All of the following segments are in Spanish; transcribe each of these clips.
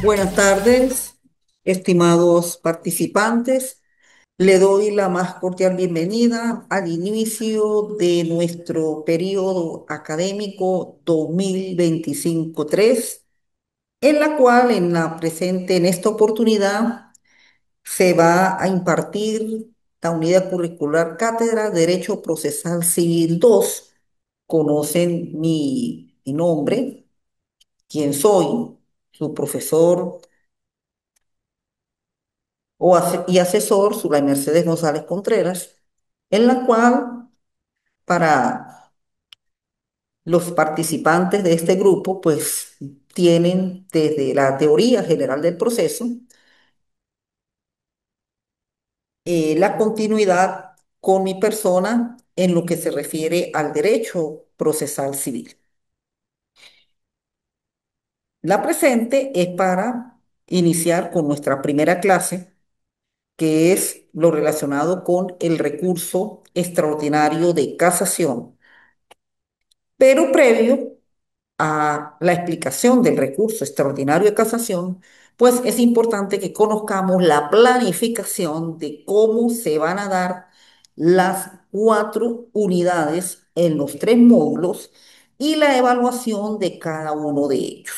Buenas tardes, estimados participantes. Le doy la más cordial bienvenida al inicio de nuestro periodo académico 2025-3, en la cual en esta oportunidad se va a impartir la unidad curricular Cátedra Derecho Procesal Civil 2. Conocen mi nombre, quién soy, su profesor y asesor, Zulay Mercedes González Contreras, en la cual para los participantes de este grupo, pues tienen desde la teoría general del proceso, la continuidad con mi persona en lo que se refiere al derecho procesal civil. La presente es para iniciar con nuestra primera clase, que es lo relacionado con el recurso extraordinario de casación. Pero previo a la explicación del recurso extraordinario de casación, pues es importante que conozcamos la planificación de cómo se van a dar las cuatro unidades en los tres módulos y la evaluación de cada uno de ellos.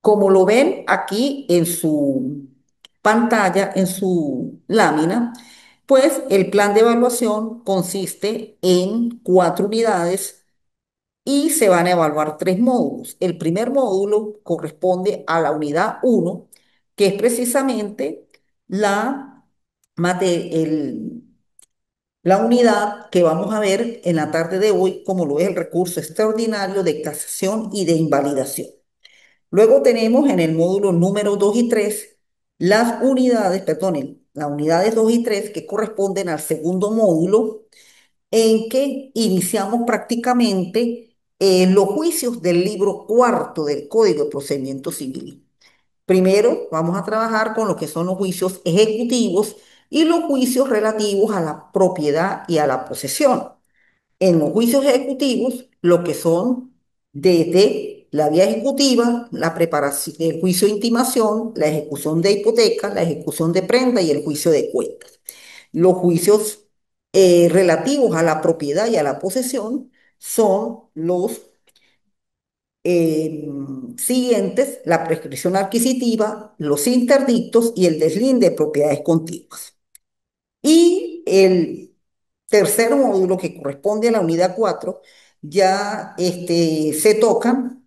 Como lo ven aquí en su pantalla, en su lámina, pues el plan de evaluación consiste en cuatro unidades y se van a evaluar tres módulos. El primer módulo corresponde a la unidad uno, que es precisamente la, la unidad que vamos a ver en la tarde de hoy, como lo es el recurso extraordinario de casación y de invalidación. Luego tenemos en el módulo número 2 y 3 las unidades, perdonen, las unidades 2 y 3 que corresponden al segundo módulo en que iniciamos prácticamente los juicios del libro cuarto del Código de Procedimiento Civil. Primero vamos a trabajar con lo que son los juicios ejecutivos y los juicios relativos a la propiedad y a la posesión. En los juicios ejecutivos, lo que son desde la vía ejecutiva, la preparación, el juicio de intimación, la ejecución de hipoteca, la ejecución de prenda y el juicio de cuentas. Los juicios relativos a la propiedad y a la posesión son los siguientes: la prescripción adquisitiva, los interdictos y el deslinde de propiedades contiguas. Y el tercer módulo, que corresponde a la unidad 4, ya se tocan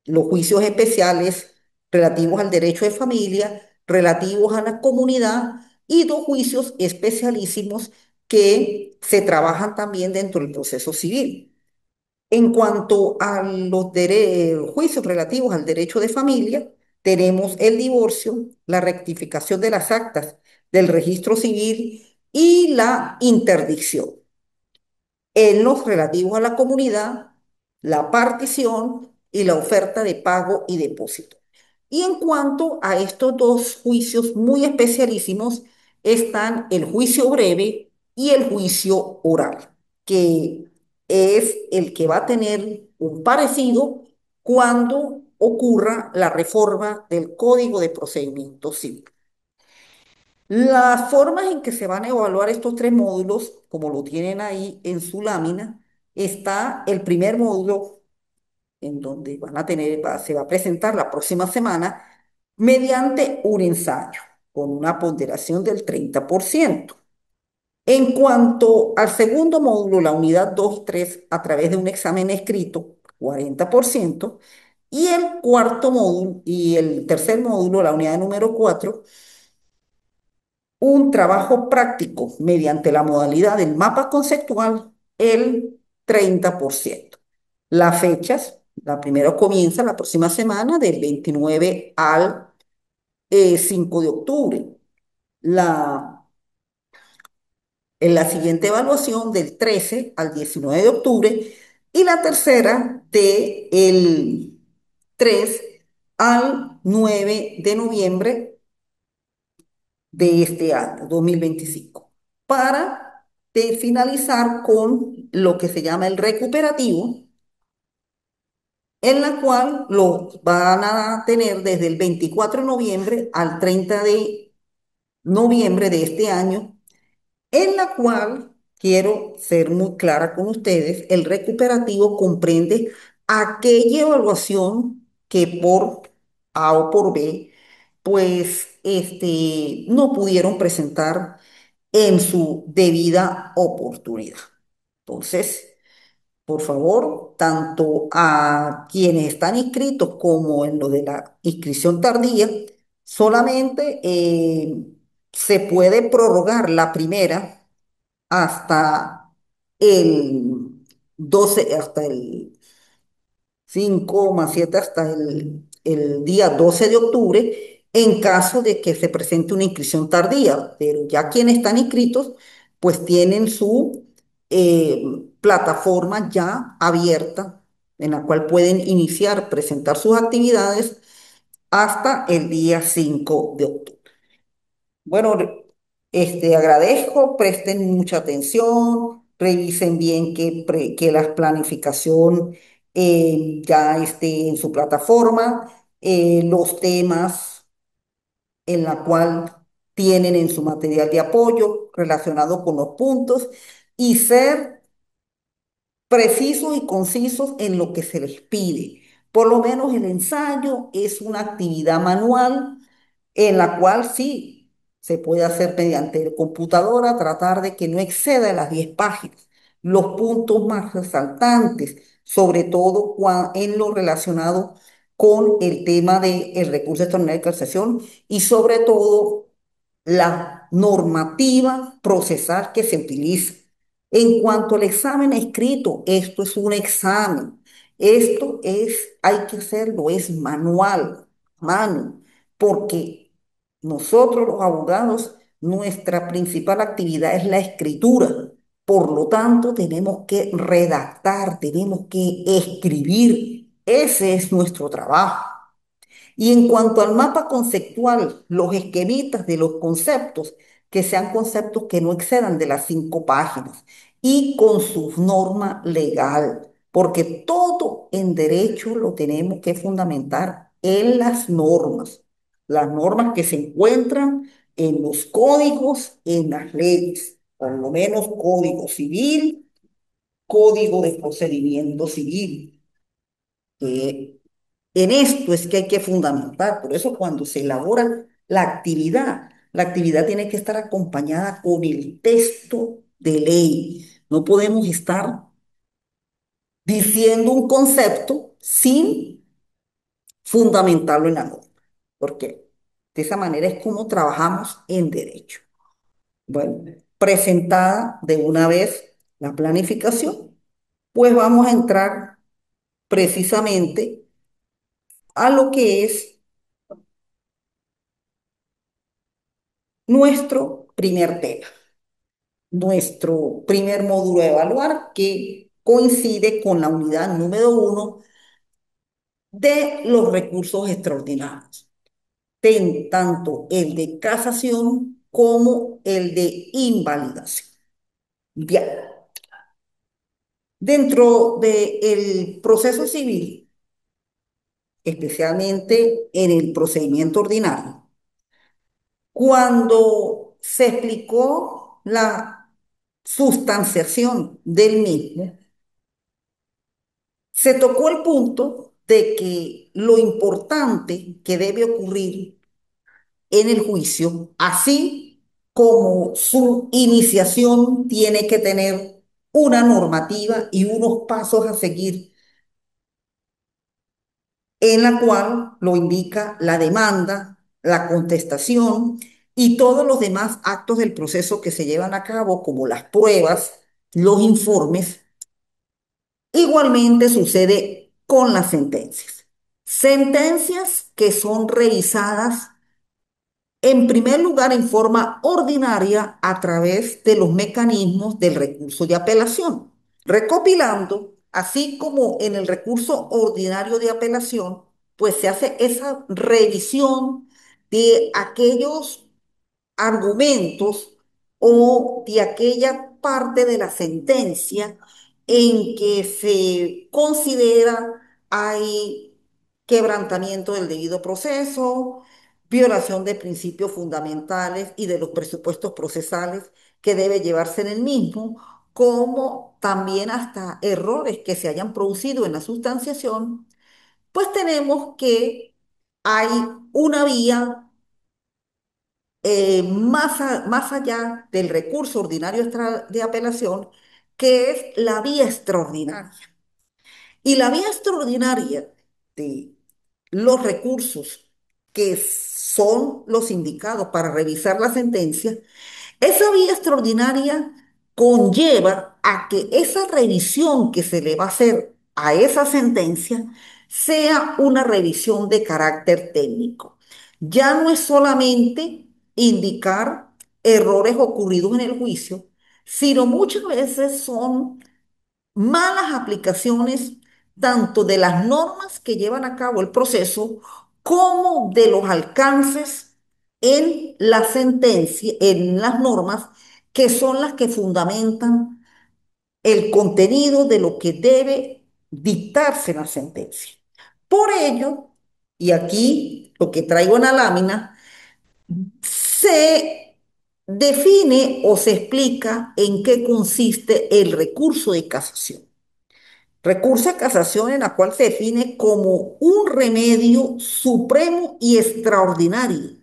los juicios especiales relativos al derecho de familia, relativos a la comunidad y dos juicios especialísimos que se trabajan también dentro del proceso civil. En cuanto a los juicios relativos al derecho de familia, tenemos el divorcio, la rectificación de las actas del registro civil y la interdicción. En los relativos a la comunidad, la partición y la oferta de pago y depósito. Y en cuanto a estos dos juicios muy especialísimos, están el juicio breve y el juicio oral, que es el que va a tener un parecido cuando ocurra la reforma del Código de Procedimiento Civil. Las formas en que se van a evaluar estos tres módulos, como lo tienen ahí en su lámina, está el primer módulo en donde se va a presentar la próxima semana mediante un ensayo con una ponderación del 30%. En cuanto al segundo módulo, la unidad 2 y 3, a través de un examen escrito, 40%. Y el cuarto módulo y el tercer módulo, la unidad número 4, un trabajo práctico mediante la modalidad del mapa conceptual, el 30%. Las fechas, la primera comienza la próxima semana del 29 al 5 de octubre. La, en la siguiente evaluación del 13 al 19 de octubre y la tercera del 3 al 9 de noviembre de este año, 2025, para finalizar con lo que se llama el recuperativo, en la cual lo van a tener desde el 24 de noviembre al 30 de noviembre de este año, en la cual quiero ser muy clara con ustedes, el recuperativo comprende aquella evaluación que por A o por B, pues no pudieron presentar en su debida oportunidad. Entonces, por favor, tanto a quienes están inscritos como en lo de la inscripción tardía, solamente se puede prorrogar la primera hasta el 12, hasta el 5 más 7 hasta el día 12 de octubre, en caso de que se presente una inscripción tardía, pero ya quienes están inscritos, pues tienen su eh, plataforma ya abierta en la cual pueden iniciar, presentar sus actividades hasta el día 5 de octubre. Bueno, agradezco, presten mucha atención, revisen bien que la planificación ya esté en su plataforma, los temas en la cual tienen en su material de apoyo relacionado con los puntos y ser precisos y concisos en lo que se les pide. Por lo menos el ensayo es una actividad manual en la cual sí se puede hacer mediante computadora, tratar de que no exceda las 10 páginas. Los puntos más resaltantes, sobre todo en lo relacionado con el tema del recurso extraordinario de casación y sobre todo la normativa procesal que se utiliza. En cuanto al examen escrito, esto es un examen. Esto es, hay que hacerlo, es manual, mano, porque nosotros los abogados, nuestra principal actividad es la escritura. Por lo tanto, tenemos que redactar, tenemos que escribir. Ese es nuestro trabajo. Y en cuanto al mapa conceptual, los esquemitas de los conceptos, que sean conceptos que no excedan de las 5 páginas y con su norma legal, porque todo en derecho lo tenemos que fundamentar en las normas que se encuentran en los códigos, en las leyes, por lo menos Código Civil, Código de Procedimiento Civil, que en esto es que hay que fundamentar. Por eso cuando se elabora la actividad tiene que estar acompañada con el texto de ley. No podemos estar diciendo un concepto sin fundamentarlo en la norma, porque de esa manera es como trabajamos en derecho. Bueno, presentada de una vez la planificación, pues vamos a entrar precisamente a lo que es nuestro primer tema, nuestro primer módulo a evaluar que coincide con la unidad número 1 de los recursos extraordinarios, tanto el de casación como el de invalidación. Bien, dentro del proceso civil, especialmente en el procedimiento ordinario, cuando se explicó la sustanciación del mismo, se tocó el punto de que lo importante que debe ocurrir en el juicio, así como su iniciación tiene que tener una normativa y unos pasos a seguir, en la cual lo indica la demanda, la contestación y todos los demás actos del proceso que se llevan a cabo, como las pruebas, los informes. Igualmente sucede con las sentencias. Sentencias que son revisadas en primer lugar en forma ordinaria a través de los mecanismos del recurso de apelación, recopilando, así como en el recurso ordinario de apelación, pues se hace esa revisión de aquellos argumentos o de aquella parte de la sentencia en que se considera hay quebrantamiento del debido proceso, violación de principios fundamentales y de los presupuestos procesales que debe llevarse en el mismo, como también hasta errores que se hayan producido en la sustanciación, pues tenemos que hay una vía más allá del recurso ordinario de apelación, que es la vía extraordinaria. Y la vía extraordinaria de los recursos que son los indicados para revisar la sentencia, esa vía extraordinaria conlleva a que esa revisión que se le va a hacer a esa sentencia sea una revisión de carácter técnico. Ya no es solamente indicar errores ocurridos en el juicio, sino muchas veces son malas aplicaciones tanto de las normas que llevan a cabo el proceso como de los alcances en la sentencia, en las normas que son las que fundamentan el contenido de lo que debe dictarse en la sentencia. Por ello, y aquí lo que traigo en la lámina, se define o se explica en qué consiste el recurso de casación. Recurso a casación en la cual se define como un remedio supremo y extraordinario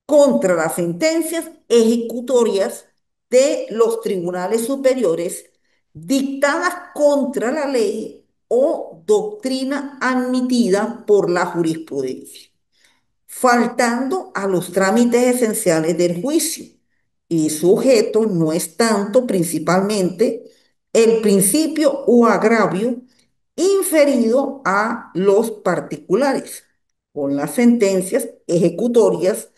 contra las sentencias ejecutorias de los tribunales superiores dictadas contra la ley o doctrina admitida por la jurisprudencia, faltando a los trámites esenciales del juicio. Y sujeto no es tanto principalmente el principio o agravio inferido a los particulares, con las sentencias ejecutorias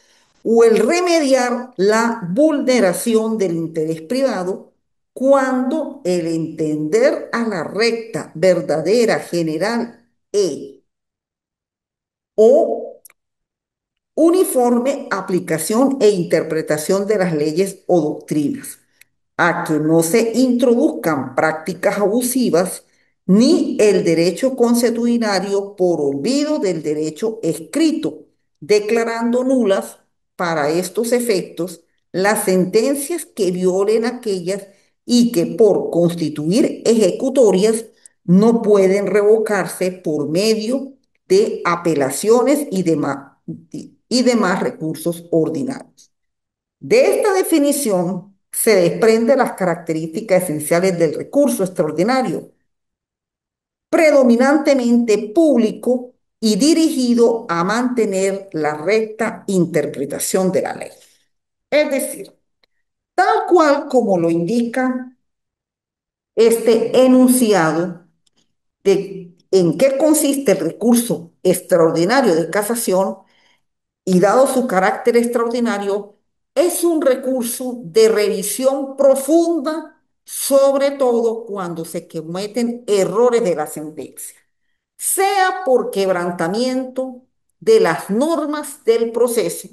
o el remediar la vulneración del interés privado cuando el entender a la recta, verdadera, general o uniforme aplicación e interpretación de las leyes o doctrinas, a que no se introduzcan prácticas abusivas ni el derecho consuetudinario por olvido del derecho escrito, declarando nulas para estos efectos las sentencias que violen aquellas y que por constituir ejecutorias no pueden revocarse por medio de apelaciones y demás recursos ordinarios. De esta definición se desprenden las características esenciales del recurso extraordinario, predominantemente público y dirigido a mantener la recta interpretación de la ley. Es decir, tal cual como lo indica este enunciado de en qué consiste el recurso extraordinario de casación, y dado su carácter extraordinario, es un recurso de revisión profunda, sobre todo cuando se cometen errores de la sentencia, sea por quebrantamiento de las normas del proceso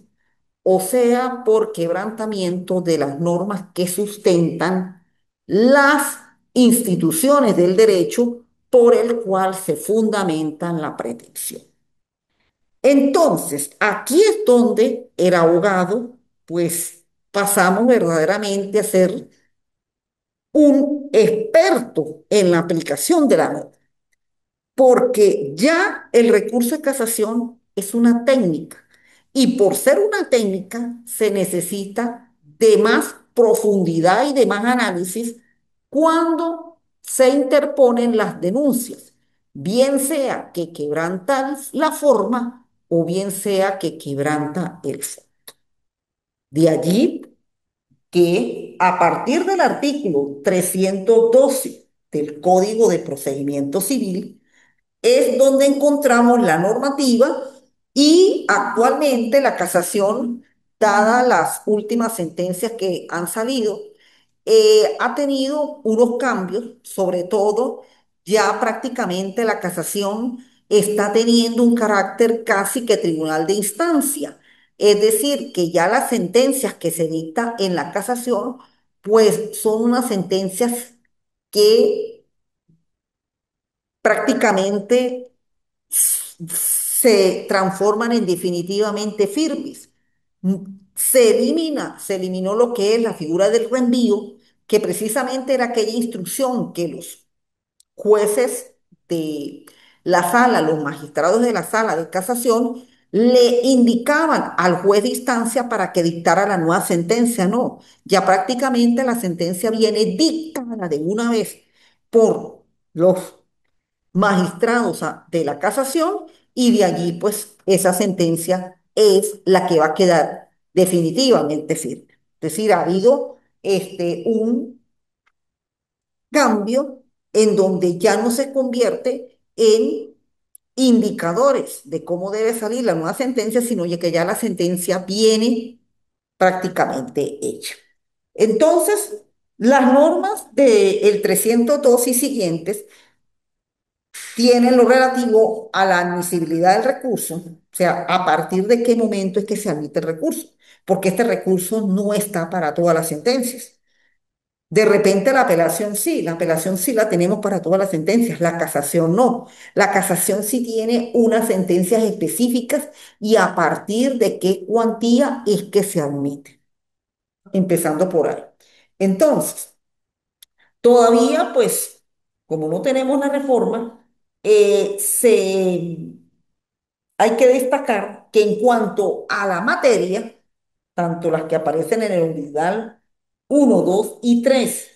o sea por quebrantamiento de las normas que sustentan las instituciones del derecho por el cual se fundamentan la pretensión. Entonces, aquí es donde el abogado, pues pasamos verdaderamente a ser un experto en la aplicación de la norma, porque ya el recurso de casación es una técnica y por ser una técnica se necesita de más profundidad y de más análisis cuando se interponen las denuncias, bien sea que quebranta la forma o bien sea que quebranta el fondo. De allí que a partir del artículo 312 del Código de Procedimiento Civil, es donde encontramos la normativa y actualmente la casación, dadas las últimas sentencias que han salido, ha tenido unos cambios, sobre todo ya prácticamente la casación está teniendo un carácter casi que tribunal de instancia. Es decir, que ya las sentencias que se dictan en la casación, pues son unas sentencias que prácticamente se transforman en definitivamente firmes. Se eliminó lo que es la figura del reenvío, que precisamente era aquella instrucción que los jueces de la sala, los magistrados de la sala de casación, le indicaban al juez de instancia para que dictara la nueva sentencia. No, ya prácticamente la sentencia viene dictada de una vez por los magistrados de la casación y de allí pues esa sentencia es la que va a quedar definitivamente firme. Es decir, ha habido un cambio en donde ya no se convierte en indicadores de cómo debe salir la nueva sentencia, sino que ya la sentencia viene prácticamente hecha. Entonces, las normas del 302 y siguientes tienen lo relativo a la admisibilidad del recurso, o sea, a partir de qué momento es que se admite el recurso, porque este recurso no está para todas las sentencias. De repente la apelación sí la tenemos para todas las sentencias, la casación no. La casación sí tiene unas sentencias específicas y a partir de qué cuantía es que se admite, empezando por ahí. Entonces, todavía pues, como no tenemos la reforma, hay que destacar que en cuanto a la materia, tanto las que aparecen en el unidad 1, 2 y 3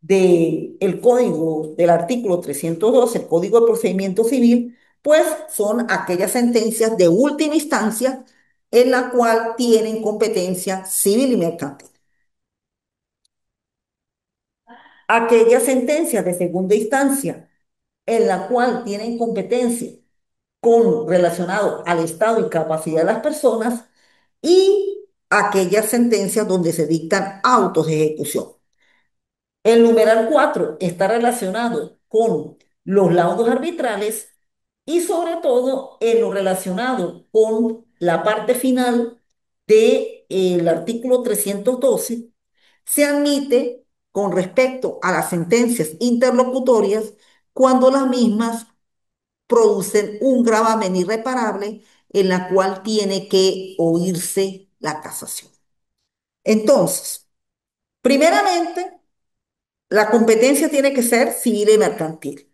del código, del artículo 312, el Código de Procedimiento Civil, pues son aquellas sentencias de última instancia en la cual tienen competencia civil y mercantil. Aquellas sentencias de segunda instancia en la cual tienen competencia con relacionado al estado y capacidad de las personas y aquellas sentencias donde se dictan autos de ejecución. El numeral 4 está relacionado con los laudos arbitrales y sobre todo en lo relacionado con la parte final del artículo 312, se admite con respecto a las sentencias interlocutorias cuando las mismas producen un gravamen irreparable en la cual tiene que oírse la casación. Entonces, primeramente, la competencia tiene que ser civil y mercantil.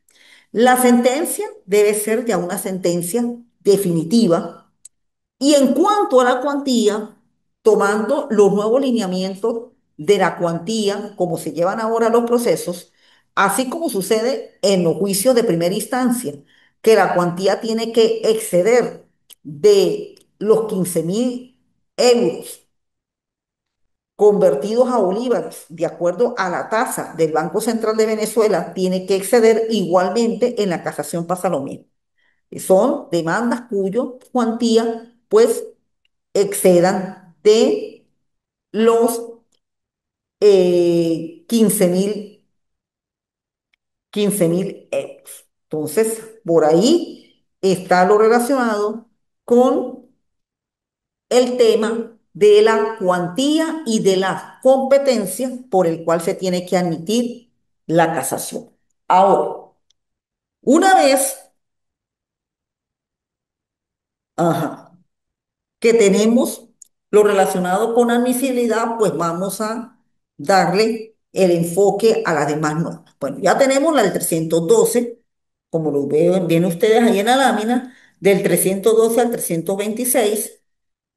La sentencia debe ser ya una sentencia definitiva y en cuanto a la cuantía, tomando los nuevos lineamientos de la cuantía, como se llevan ahora los procesos, así como sucede en los juicios de primera instancia, que la cuantía tiene que exceder de los 15.000 euros convertidos a bolívares, de acuerdo a la tasa del Banco Central de Venezuela, tiene que exceder igualmente en la casación pasa lo mismo. Son demandas cuyo cuantía, pues, excedan de los 15.000 euros. Entonces, por ahí está lo relacionado con el tema de la cuantía y de la competencia por el cual se tiene que admitir la casación. Ahora, una vez, ajá, que tenemos lo relacionado con admisibilidad, pues vamos a darle el enfoque a las demás normas. Bueno, ya tenemos la del 312, como lo ven ustedes ahí en la lámina, del 312 al 326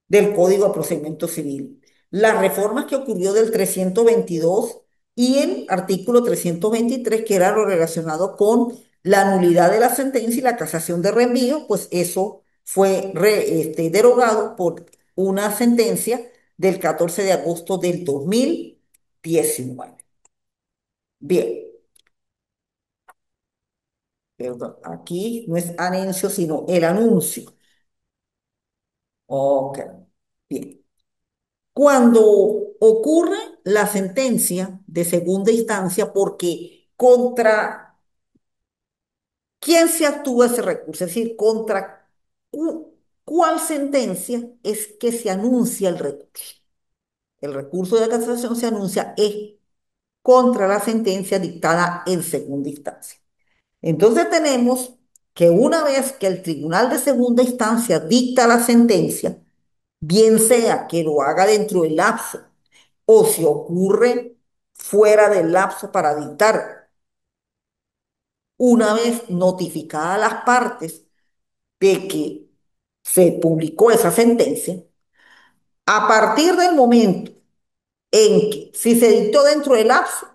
del Código de Procedimiento Civil. Las reformas que ocurrió del 322 y el artículo 323, que era lo relacionado con la nulidad de la sentencia y la casación de reenvío, pues eso fue derogado por una sentencia del 14 de agosto del 2019. Bien, perdón, aquí no es anuncio, sino el anuncio. Ok, bien. Cuando ocurre la sentencia de segunda instancia, porque contra quién se actúa ese recurso, es decir, contra cuál sentencia es que se anuncia el recurso. El recurso de casación se anuncia es contra la sentencia dictada en segunda instancia. Entonces tenemos que una vez que el tribunal de segunda instancia dicta la sentencia, bien sea que lo haga dentro del lapso o si ocurre fuera del lapso para dictar, una vez notificadas las partes de que se publicó esa sentencia, a partir del momento en que si se dictó dentro del lapso,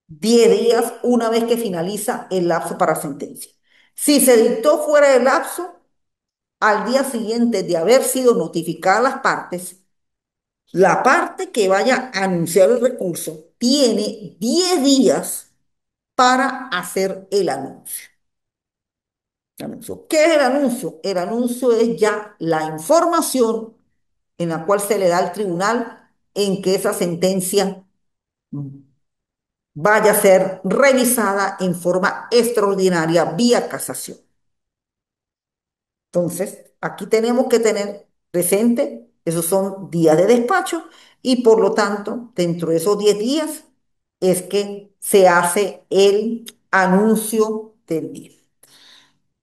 10 días una vez que finaliza el lapso para sentencia. Si se dictó fuera del lapso, al día siguiente de haber sido notificadas las partes, la parte que vaya a anunciar el recurso tiene 10 días para hacer el anuncio. ¿Qué es el anuncio? El anuncio es ya la información en la cual se le da al tribunal en que esa sentencia vaya a ser revisada en forma extraordinaria vía casación. Entonces, aquí tenemos que tener presente, esos son días de despacho y por lo tanto, dentro de esos 10 días es que se hace el anuncio del día.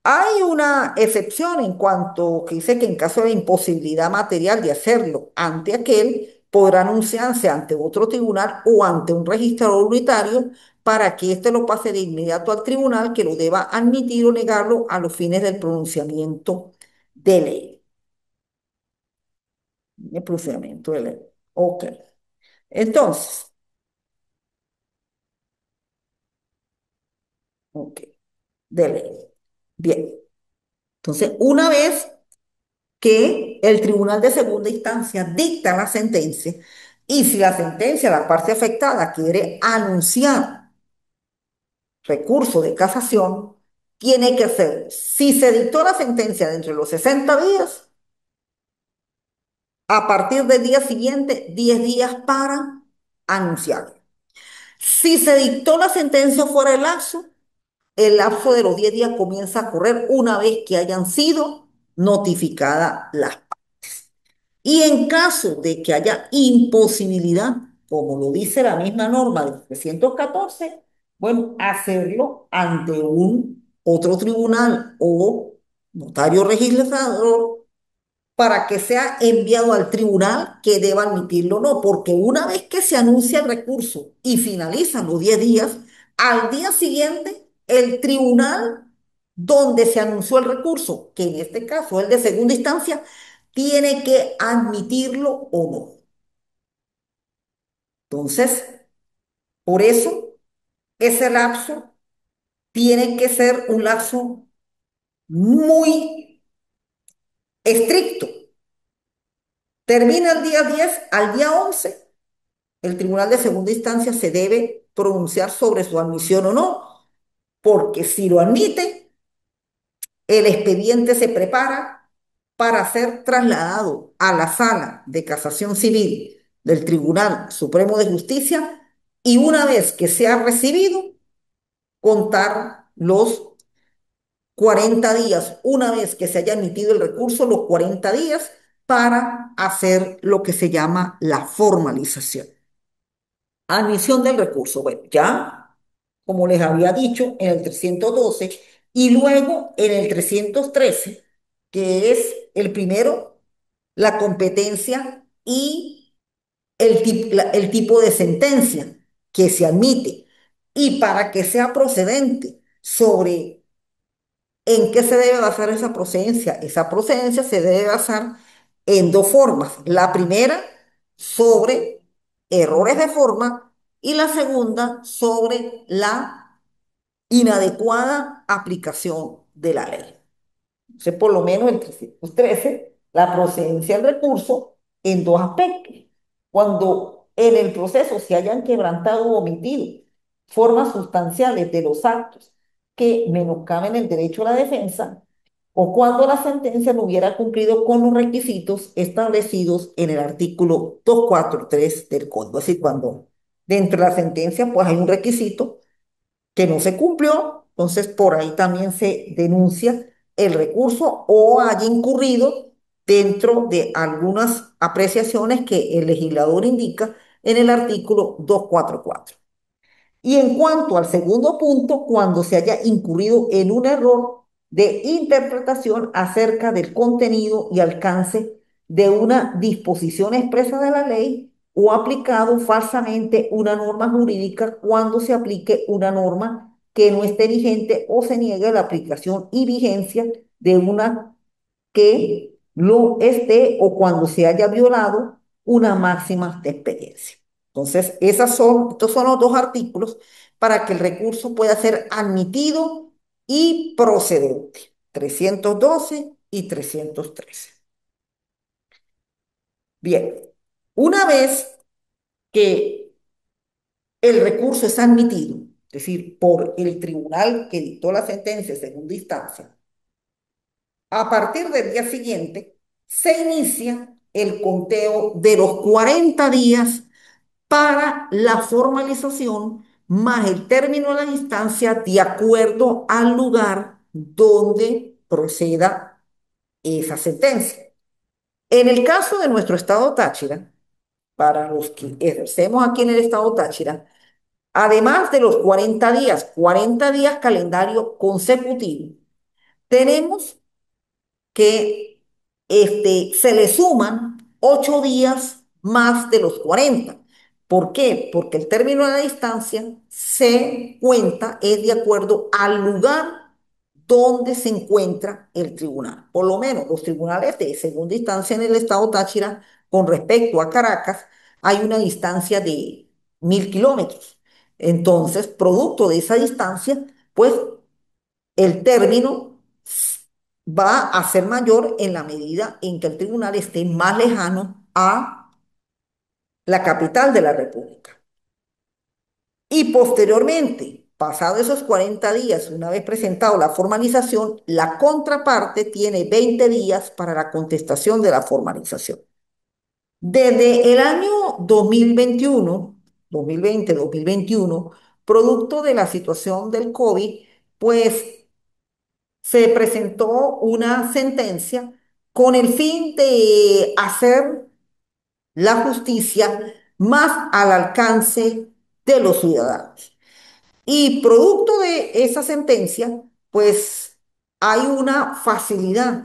Hay una excepción en cuanto que dice que en caso de imposibilidad material de hacerlo ante aquel, podrá anunciarse ante otro tribunal o ante un registrador unitario para que éste lo pase de inmediato al tribunal que lo deba admitir o negarlo a los fines del pronunciamiento de ley. El pronunciamiento de ley. Ok. Entonces, ok, de ley. Bien. Entonces, una vez que el tribunal de segunda instancia dicta la sentencia y si la sentencia, la parte afectada quiere anunciar recurso de casación, tiene que hacer, si se dictó la sentencia dentro de los 60 días, a partir del día siguiente, 10 días para anunciar. Si se dictó la sentencia fuera del lapso, el lapso de los 10 días comienza a correr una vez que hayan sido notificadas las. Y en caso de que haya imposibilidad, como lo dice la misma norma del 314, bueno, hacerlo ante un otro tribunal o notario registrador para que sea enviado al tribunal que deba admitirlo o no, porque una vez que se anuncia el recurso y finalizan los 10 días, al día siguiente el tribunal donde se anunció el recurso, que en este caso es el de segunda instancia, tiene que admitirlo o no. Entonces, por eso, ese lapso tiene que ser un lapso muy estricto. Termina el día 10, al día 11 el tribunal de segunda instancia se debe pronunciar sobre su admisión o no, porque si lo admite, el expediente se prepara para ser trasladado a la sala de casación civil del Tribunal Supremo de Justicia y una vez que sea recibido, contar los 40 días, una vez que se haya admitido el recurso, los 40 días para hacer lo que se llama la formalización. Admisión del recurso. Bueno, ya, como les había dicho, en el 312 y luego en el 313, que es el primero, la competencia y el tipo de sentencia que se admite. Y para que sea procedente sobre en qué se debe basar esa procedencia se debe basar en dos formas. La primera, sobre errores de forma y la segunda, sobre la inadecuada aplicación de la ley. Entonces, por lo menos el 313, la procedencia del recurso en dos aspectos. Cuando en el proceso se hayan quebrantado o omitido formas sustanciales de los actos que menoscaben el derecho a la defensa, o cuando la sentencia no hubiera cumplido con los requisitos establecidos en el artículo 243 del Código. Es decir, cuando dentro de la sentencia pues hay un requisito que no se cumplió, entonces por ahí también se denuncia el recurso o haya incurrido dentro de algunas apreciaciones que el legislador indica en el artículo 244. Y en cuanto al segundo punto, cuando se haya incurrido en un error de interpretación acerca del contenido y alcance de una disposición expresa de la ley o aplicado falsamente una norma jurídica cuando se aplique una norma que no esté vigente o se niegue la aplicación y vigencia de una que lo esté o cuando se haya violado una máxima de experiencia. Entonces, estos son los dos artículos para que el recurso pueda ser admitido y procedente, 312 y 313. Bien, una vez que el recurso es admitido, es decir, por el tribunal que dictó la sentencia en segunda instancia, a partir del día siguiente se inicia el conteo de los 40 días para la formalización más el término de la instancia de acuerdo al lugar donde proceda esa sentencia. En el caso de nuestro estado Táchira, para los que ejercemos aquí en el estado Táchira, además de los 40 días calendario consecutivo, tenemos que se le suman 8 días más de los 40. ¿Por qué? Porque el término de la distancia se cuenta, es de acuerdo al lugar donde se encuentra el tribunal. Por lo menos los tribunales de segunda instancia en el estado Táchira, con respecto a Caracas, hay una distancia de 1000 kilómetros. Entonces, producto de esa distancia, pues el término va a ser mayor en la medida en que el tribunal esté más lejano a la capital de la República. Y posteriormente, pasados esos 40 días, una vez presentado la formalización, la contraparte tiene 20 días para la contestación de la formalización. Desde el año 2021, 2020-2021, producto de la situación del COVID, pues se presentó una sentencia con el fin de hacer la justicia más al alcance de los ciudadanos. Y producto de esa sentencia, pues hay una facilidad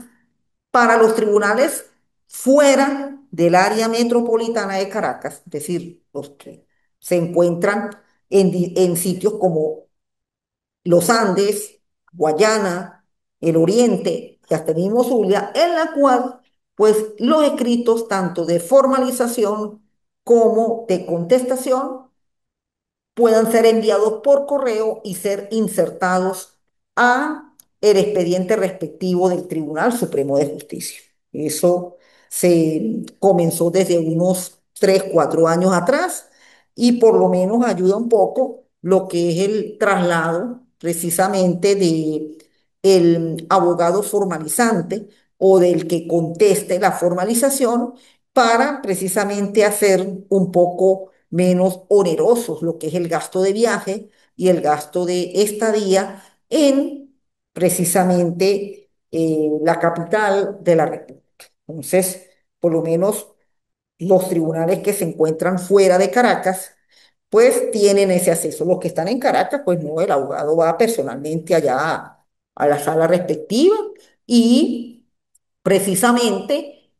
para los tribunales fuera del área metropolitana de Caracas, es decir, los que se encuentran en sitios como los Andes, Guayana, el Oriente y hasta el mismo Zulia, en la cual pues los escritos tanto de formalización como de contestación puedan ser enviados por correo y ser insertados a el expediente respectivo del Tribunal Supremo de Justicia. Eso se comenzó desde unos 3 4 años atrás y por lo menos ayuda un poco lo que es el traslado precisamente de el abogado formalizante o del que conteste la formalización para precisamente hacer un poco menos onerosos lo que es el gasto de viaje y el gasto de estadía en precisamente la capital de la República. Entonces, por lo menos los tribunales que se encuentran fuera de Caracas, pues tienen ese acceso. Los que están en Caracas, pues no, el abogado va personalmente allá a la sala respectiva y precisamente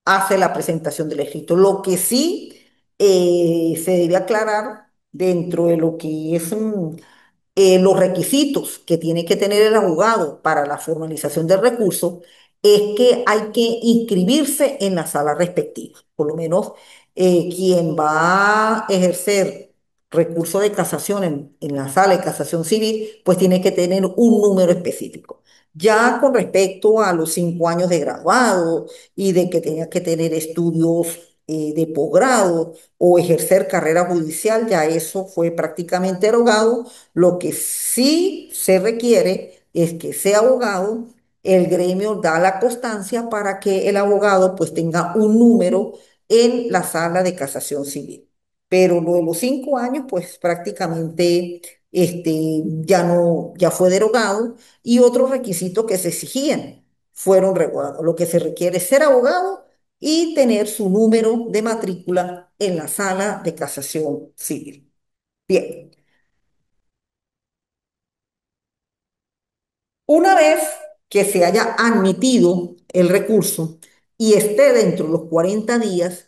hace la presentación del escrito. Lo que sí se debe aclarar dentro de lo que es los requisitos que tiene que tener el abogado para la formalización del recurso es que hay que inscribirse en la sala respectiva. Por lo menos quien va a ejercer recurso de casación en la sala de casación civil, pues tiene que tener un número específico. Ya con respecto a los 5 años de graduado y de que tenía que tener estudios de posgrado o ejercer carrera judicial, ya eso fue prácticamente erogado. Lo que sí se requiere es que sea abogado, el gremio da la constancia para que el abogado pues tenga un número en la sala de casación civil. Pero lo de los 5 años pues prácticamente ya no, ya fue derogado y otros requisitos que se exigían fueron revocados. Lo que se requiere es ser abogado y tener su número de matrícula en la sala de casación civil. Bien, una vez que se haya admitido el recurso y esté dentro de los 40 días,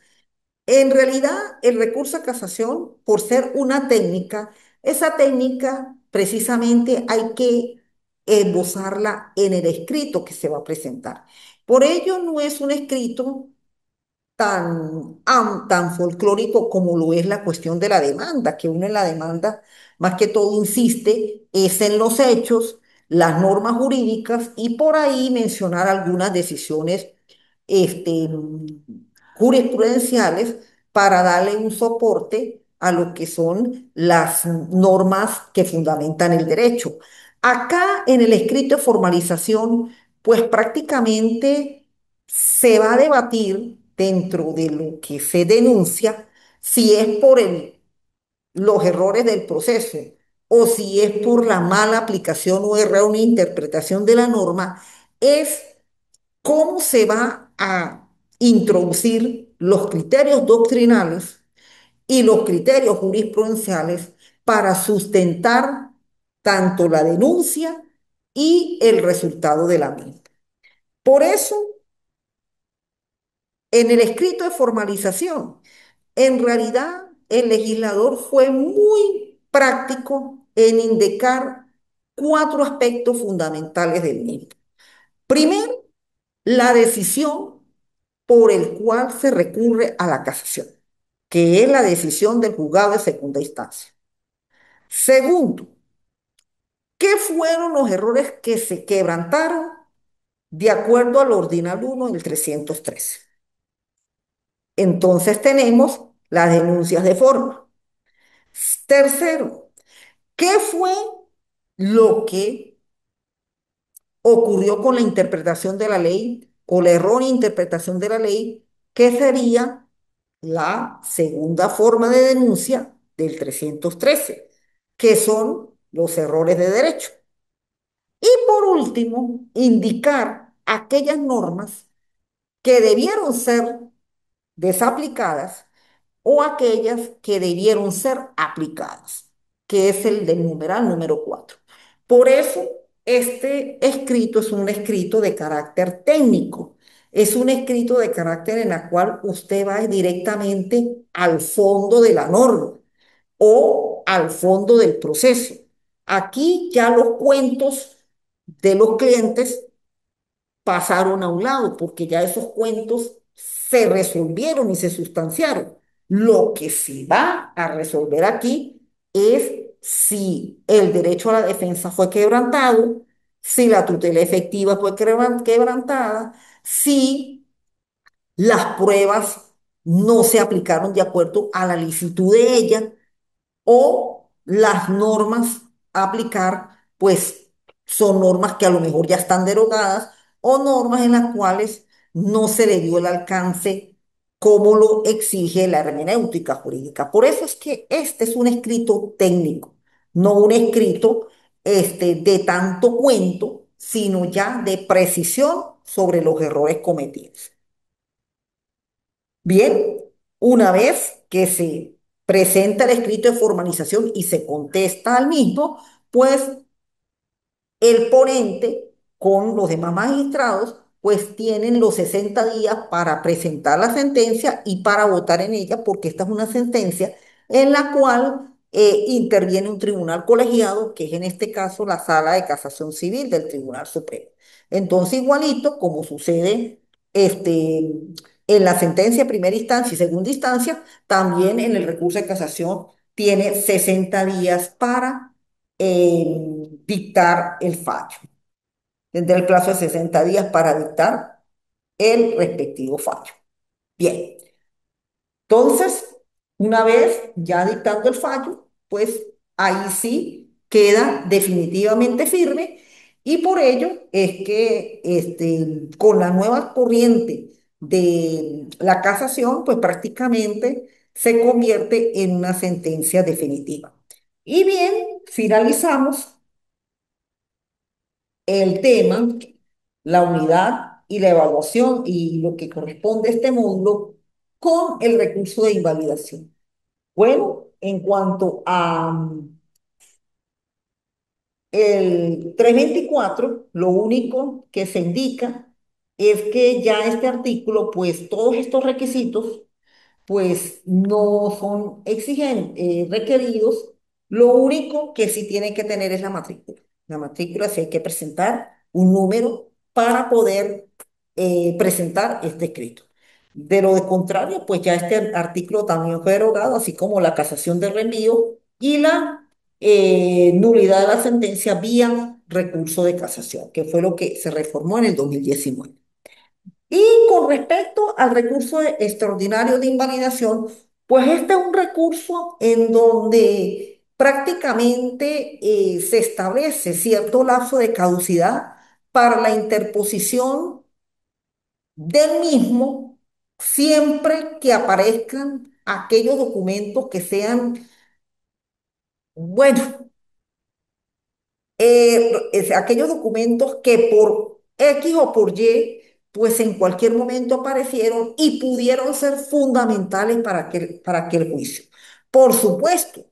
en realidad el recurso a casación, por ser una técnica, esa técnica precisamente hay que esbozarla en el escrito que se va a presentar. Por ello no es un escrito tan folclórico como lo es la cuestión de la demanda, que uno en la demanda más que todo insiste es en los hechos, las normas jurídicas y por ahí mencionar algunas decisiones este, jurisprudenciales para darle un soporte a lo que son las normas que fundamentan el derecho. Acá en el escrito de formalización, pues prácticamente se va a debatir dentro de lo que se denuncia si es por los errores del proceso o si es por la mala aplicación o errónea interpretación de la norma, es cómo se va a introducir los criterios doctrinales y los criterios jurisprudenciales para sustentar tanto la denuncia y el resultado de la misma. Por eso, en el escrito de formalización, en realidad el legislador fue muy práctico en indicar cuatro aspectos fundamentales del mismo. Primero, la decisión por el cual se recurre a la casación, que es la decisión del juzgado de segunda instancia. Segundo, ¿qué fueron los errores que se quebrantaron de acuerdo al ordinal 1 del 313? Entonces tenemos las denuncias de forma. Tercero, ¿qué fue lo que ocurrió con la interpretación de la ley o la errónea interpretación de la ley, que sería la segunda forma de denuncia del 313, que son los errores de derecho? Y por último, indicar aquellas normas que debieron ser desaplicadas o aquellas que debieron ser aplicadas, que es el del numeral número 4. Por eso, este escrito es un escrito de carácter técnico, es un escrito de carácter en el cual usted va directamente al fondo de la norma o al fondo del proceso. Aquí ya los cuentos de los clientes pasaron a un lado, porque ya esos cuentos se resolvieron y se sustanciaron. Lo que se va a resolver aquí es si el derecho a la defensa fue quebrantado, si la tutela efectiva fue quebrantada, si las pruebas no se aplicaron de acuerdo a la licitud de ella o las normas a aplicar, pues son normas que a lo mejor ya están derogadas o normas en las cuales no se le dio el alcance como lo exige la hermenéutica jurídica. Por eso es que este es un escrito técnico, no un escrito de tanto cuento, sino ya de precisión sobre los errores cometidos. Bien, una vez que se presenta el escrito de formalización y se contesta al mismo, pues el ponente con los demás magistrados, pues tienen los 60 días para presentar la sentencia y para votar en ella, porque esta es una sentencia en la cual interviene un tribunal colegiado, que es en este caso la Sala de Casación Civil del Tribunal Supremo. Entonces, igualito como sucede en la sentencia de primera instancia y segunda instancia, también en el recurso de casación tiene 60 días para dictar el fallo. Tendrá el plazo de 60 días para dictar el respectivo fallo. Bien, entonces, una vez ya dictando el fallo, pues ahí sí queda definitivamente firme y por ello es que con la nueva corriente de la casación, pues prácticamente se convierte en una sentencia definitiva. Y bien, finalizamos el tema, la unidad y la evaluación y lo que corresponde a este módulo con el recurso de invalidación. Bueno, en cuanto a el 324, lo único que se indica es que ya este artículo, pues todos estos requisitos pues no son requeridos. Lo único que sí tiene que tener es la matrícula. La matrícula sí hay que presentar un número para poder presentar este escrito. De lo de contrario, pues ya este artículo también fue derogado, así como la casación del reenvío y la nulidad de la sentencia vía recurso de casación, que fue lo que se reformó en el 2019. Y con respecto al recurso extraordinario de invalidación, pues este es un recurso en donde prácticamente se establece cierto lapso de caducidad para la interposición del mismo, siempre que aparezcan aquellos documentos que sean, bueno, aquellos documentos que por X o por Y, pues en cualquier momento aparecieron y pudieron ser fundamentales para aquel juicio. Por supuesto,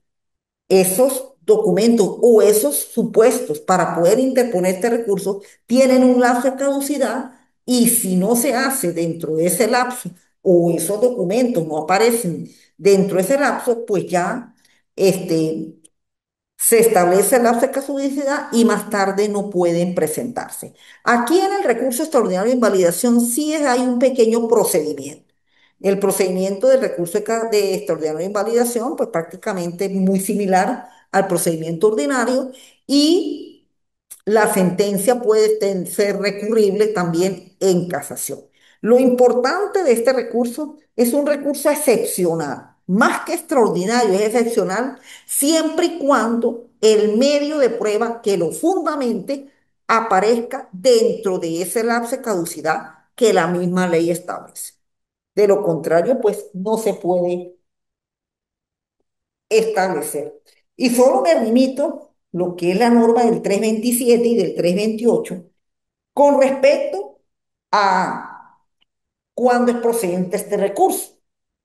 esos documentos o esos supuestos para poder interponer este recurso tienen un lapso de caducidad y si no se hace dentro de ese lapso o esos documentos no aparecen dentro de ese lapso, pues ya este, se establece la caducidad y más tarde no pueden presentarse. Aquí en el recurso extraordinario de invalidación sí hay un pequeño procedimiento. El procedimiento del recurso de extraordinario de invalidación, pues prácticamente muy similar al procedimiento ordinario y la sentencia puede ser recurrible también en casación. Lo importante de este recurso es un recurso excepcional, más que extraordinario, es excepcional siempre y cuando el medio de prueba que lo fundamente aparezca dentro de ese lapso de caducidad que la misma ley establece. De lo contrario, pues no se puede establecer. Y solo me limito lo que es la norma del 327 y del 328 con respecto a cuándo es procedente este recurso.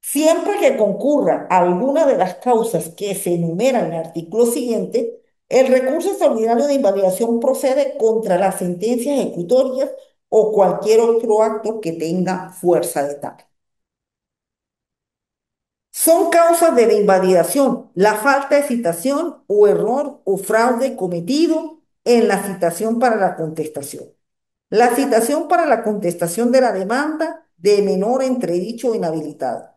Siempre que concurra alguna de las causas que se enumeran en el artículo siguiente, el recurso extraordinario de invalidación procede contra las sentencias ejecutorias o cualquier otro acto que tenga fuerza de tal. Son causas de la invalidación la falta de citación o error o fraude cometido en la citación para la contestación. La citación para la contestación de la demanda de menor entredicho o inhabilitado.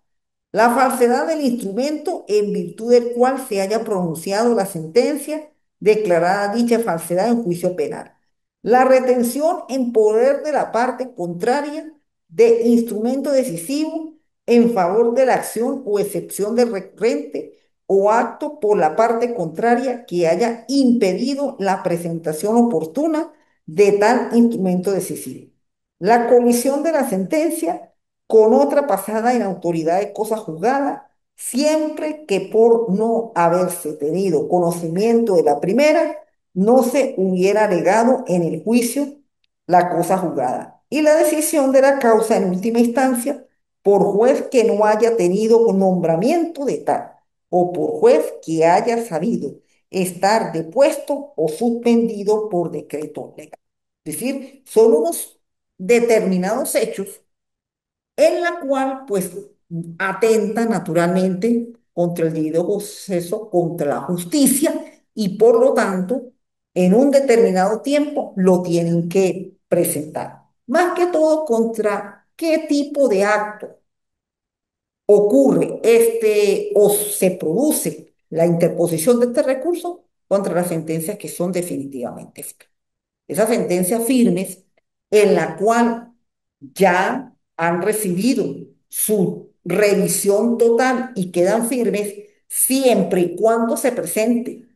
La falsedad del instrumento en virtud del cual se haya pronunciado la sentencia declarada dicha falsedad en juicio penal. La retención en poder de la parte contraria de instrumento decisivo en favor de la acción o excepción del recurrente o acto por la parte contraria que haya impedido la presentación oportuna de tal instrumento decisivo. La comisión de la sentencia con otra pasada en autoridad de cosa juzgada, siempre que por no haberse tenido conocimiento de la primera, no se hubiera alegado en el juicio la cosa juzgada. Y la decisión de la causa en última instancia por juez que no haya tenido nombramiento de tal, o por juez que haya sabido estar depuesto o suspendido por decreto legal. Es decir, son unos determinados hechos en la cual pues atenta naturalmente contra el debido proceso, contra la justicia y por lo tanto en un determinado tiempo lo tienen que presentar. Más que todo contra qué tipo de acto ocurre o se produce la interposición de este recurso contra las sentencias que son definitivamente firmes. Esas sentencias firmes en la cual ya han recibido su revisión total y quedan firmes siempre y cuando se presente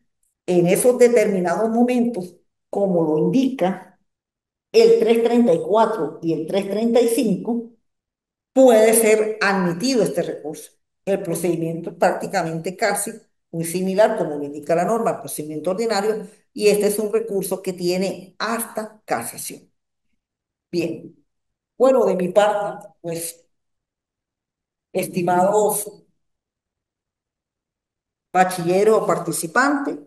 en esos determinados momentos, como lo indica el 334 y el 335, puede ser admitido este recurso. El procedimiento es prácticamente casi muy similar, como lo indica la norma, al procedimiento ordinario, y este es un recurso que tiene hasta casación. Bien, bueno, de mi parte, pues, estimados bachilleros o participantes,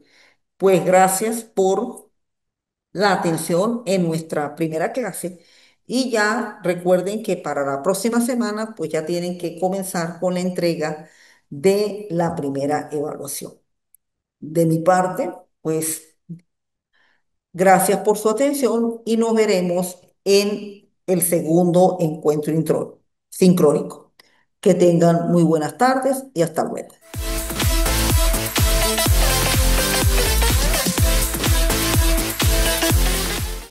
pues gracias por la atención en nuestra primera clase y ya recuerden que para la próxima semana pues ya tienen que comenzar con la entrega de la primera evaluación. De mi parte, pues gracias por su atención y nos veremos en el segundo encuentro sincrónico. Que tengan muy buenas tardes y hasta luego.